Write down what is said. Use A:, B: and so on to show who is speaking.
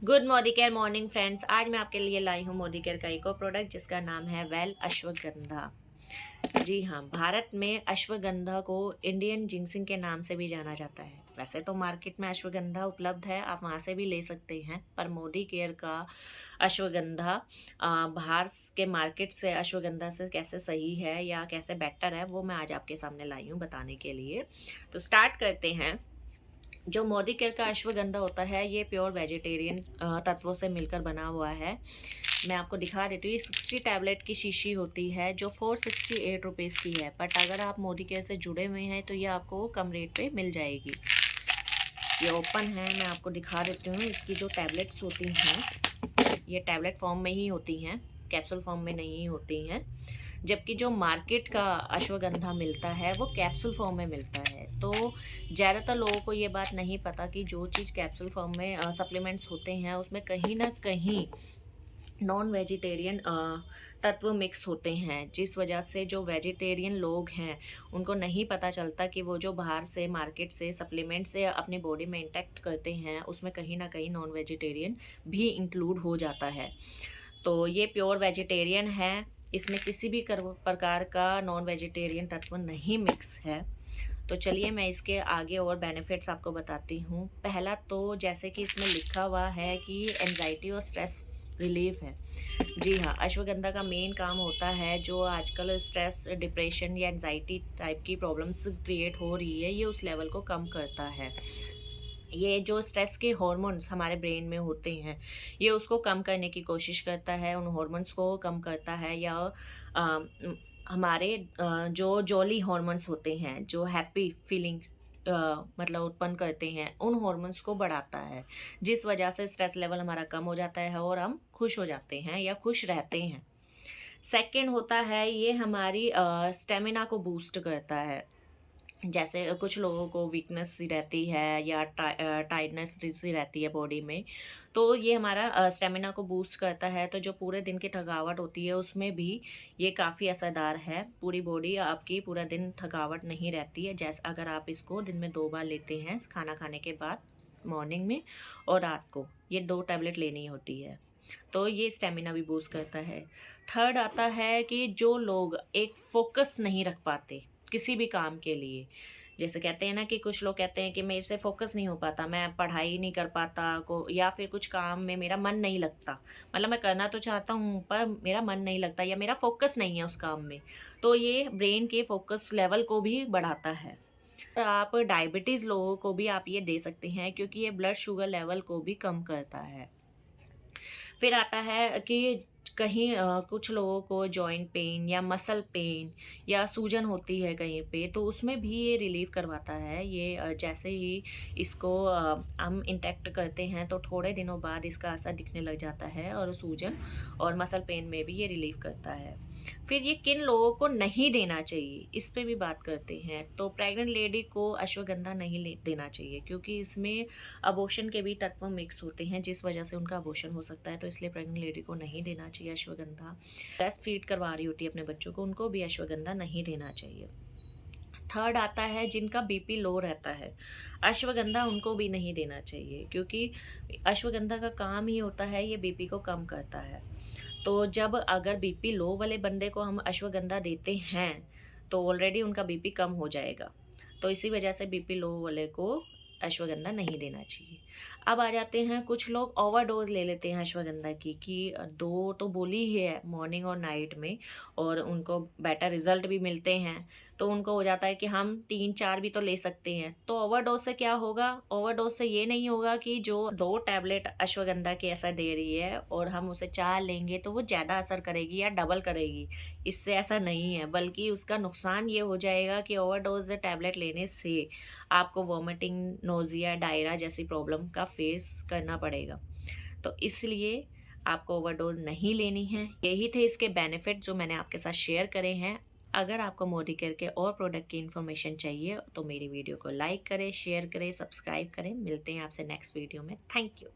A: Good Modi care morning friends. आज मैं आपके लिए लाई हूँ मोदी केयर का एक और प्रोडक्ट जिसका नाम है वेल अश्वगंधा। जी हाँ, भारत में अश्वगंधा को इंडियन जिंक्सिंग के नाम से भी जाना जाता है। वैसे तो मार्केट में अश्वगंधा उपलब्ध है, आप वहाँ से भी ले सकते हैं, पर मोदी केयर का अश्वगंधा बाहर के मार्केट से अश्वगंधा से कैसे सही है या कैसे बेटर है, वो मैं आज आपके सामने लाई हूँ बताने के लिए। तो स्टार्ट करते हैं। जो मोदी केयर का अश्वगंधा होता है ये प्योर वेजिटेरियन तत्वों से मिलकर बना हुआ है। मैं आपको दिखा देती हूँ। ये 60 टैबलेट की शीशी होती है जो 468 रुपीज़ की है, बट अगर आप मोदी केयर से जुड़े हुए हैं तो ये आपको कम रेट पे मिल जाएगी। ये ओपन है, मैं आपको दिखा देती हूँ। इसकी जो टैबलेट्स होती हैं ये टैबलेट फॉर्म में ही होती हैं, कैप्सूल फॉर्म में नहीं होती हैं, जबकि जो मार्केट का अश्वगंधा मिलता है वो कैप्सूल फॉर्म में मिलता है। तो ज़्यादातर लोगों को ये बात नहीं पता कि जो चीज़ कैप्सूल फॉर्म में सप्लीमेंट्स होते हैं उसमें कहीं ना कहीं नॉन वेजिटेरियन तत्व मिक्स होते हैं, जिस वजह से जो वेजिटेरियन लोग हैं उनको नहीं पता चलता कि वो जो बाहर से मार्केट से सप्लीमेंट से अपनी बॉडी में इंटेक्ट करते हैं उसमें कहीं ना कहीं नॉन वेजिटेरियन भी इंक्लूड हो जाता है। तो ये प्योर वेजिटेरियन है, इसमें किसी भी प्रकार का नॉन वेजिटेरियन तत्व नहीं मिक्स है। तो चलिए मैं इसके आगे और बेनिफिट्स आपको बताती हूँ। पहला तो जैसे कि इसमें लिखा हुआ है कि एंजाइटी और स्ट्रेस रिलीफ है। जी हाँ, अश्वगंधा का मेन काम होता है जो आजकल स्ट्रेस, डिप्रेशन या एंजाइटी टाइप की प्रॉब्लम्स क्रिएट हो रही है, ये उस लेवल को कम करता है। ये जो स्ट्रेस के हॉर्मोन्स हमारे ब्रेन में होते हैं ये उसको कम करने की कोशिश करता है, उन हॉर्मोन्स को कम करता है। या अ, हमारे जो जॉली हॉर्मोन्स होते हैं जो हैप्पी फीलिंग्स मतलब उत्पन्न करते हैं, उन हॉर्मोन्स को बढ़ाता है, जिस वजह से स्ट्रेस लेवल हमारा कम हो जाता है और हम खुश हो जाते हैं या खुश रहते हैं। सेकंड होता है ये हमारी स्टेमिना को बूस्ट करता है। जैसे कुछ लोगों को वीकनेस सी रहती है या टायर्डनेस सी रहती है बॉडी में, तो ये हमारा स्टेमिना को बूस्ट करता है। तो जो पूरे दिन की थकावट होती है उसमें भी ये काफ़ी असरदार है। पूरी बॉडी आपकी पूरा दिन थकावट नहीं रहती है, जैसे अगर आप इसको दिन में 2 बार लेते हैं, खाना खाने के बाद मॉर्निंग में और रात को, ये 2 टैबलेट लेनी होती है। तो ये स्टेमिना भी बूस्ट करता है। थर्ड आता है कि जो लोग एक फोकस नहीं रख पाते किसी भी काम के लिए, जैसे कहते हैं ना कि कुछ लोग कहते हैं कि मेरे से फोकस नहीं हो पाता, मैं पढ़ाई नहीं कर पाता को, या फिर कुछ काम में मेरा मन नहीं लगता, मतलब मैं करना तो चाहता हूँ पर मेरा मन नहीं लगता या मेरा फोकस नहीं है उस काम में, तो ये ब्रेन के फोकस लेवल को भी बढ़ाता है। तो आप डायबिटीज़ लोगों को भी आप ये दे सकते हैं क्योंकि ये ब्लड शुगर लेवल को भी कम करता है। फिर आता है कि कहीं कुछ लोगों को जॉइंट पेन या मसल पेन या सूजन होती है कहीं पे, तो उसमें भी ये रिलीफ करवाता है। ये जैसे ही इसको हम इंटेक्ट करते हैं तो थोड़े दिनों बाद इसका असर दिखने लग जाता है और सूजन और मसल पेन में भी ये रिलीफ करता है। फिर ये किन लोगों को नहीं देना चाहिए, इस पे भी बात करते हैं। तो प्रेग्नेंट लेडी को अश्वगंधा नहीं देना चाहिए क्योंकि इसमें अबॉर्शन के भी तत्व मिक्स होते हैं, जिस वजह से उनका अबॉर्शन हो सकता है। तो इसलिए प्रेग्नेंट लेडी को नहीं देना चाहिए अश्वगंधा। ब्रेस्ट फीड करवा रही होती है अपने बच्चों को, उनको भी अश्वगंधा नहीं देना चाहिए। थर्ड आता है जिनका बीपी लो रहता है, अश्वगंधा उनको भी नहीं देना चाहिए क्योंकि अश्वगंधा का काम ही होता है ये बीपी को कम करता है। तो जब अगर बीपी लो वाले बंदे को हम अश्वगंधा देते हैं तो ऑलरेडी उनका बीपी कम हो जाएगा, तो इसी वजह से बीपी लो वाले को अश्वगंधा नहीं देना चाहिए। अब आ जाते हैं, कुछ लोग ओवरडोज ले लेते हैं अश्वगंधा की कि 2 तो बोली ही है मॉर्निंग और नाइट में, और उनको बेटर रिजल्ट भी मिलते हैं, तो उनको हो जाता है कि हम 3-4 भी तो ले सकते हैं। तो ओवरडोज से क्या होगा? ओवरडोज से ये नहीं होगा कि जो 2 टैबलेट अश्वगंधा के असर दे रही है और हम उसे 4 लेंगे तो वो ज़्यादा असर करेगी या डबल करेगी, इससे ऐसा नहीं है। बल्कि उसका नुकसान ये हो जाएगा कि ओवरडोज टैबलेट लेने से आपको वॉमिटिंग, नोज़िया, डायरा जैसी प्रॉब्लम का फेस करना पड़ेगा। तो इसलिए आपको ओवरडोज नहीं लेनी है। यही थे इसके बेनिफिट जो मैंने आपके साथ शेयर करे हैं। अगर आपको मोदी केयर के और प्रोडक्ट की इन्फॉर्मेशन चाहिए तो मेरी वीडियो को लाइक करें, शेयर करें, सब्सक्राइब करें। मिलते हैं आपसे नेक्स्ट वीडियो में। Thank you.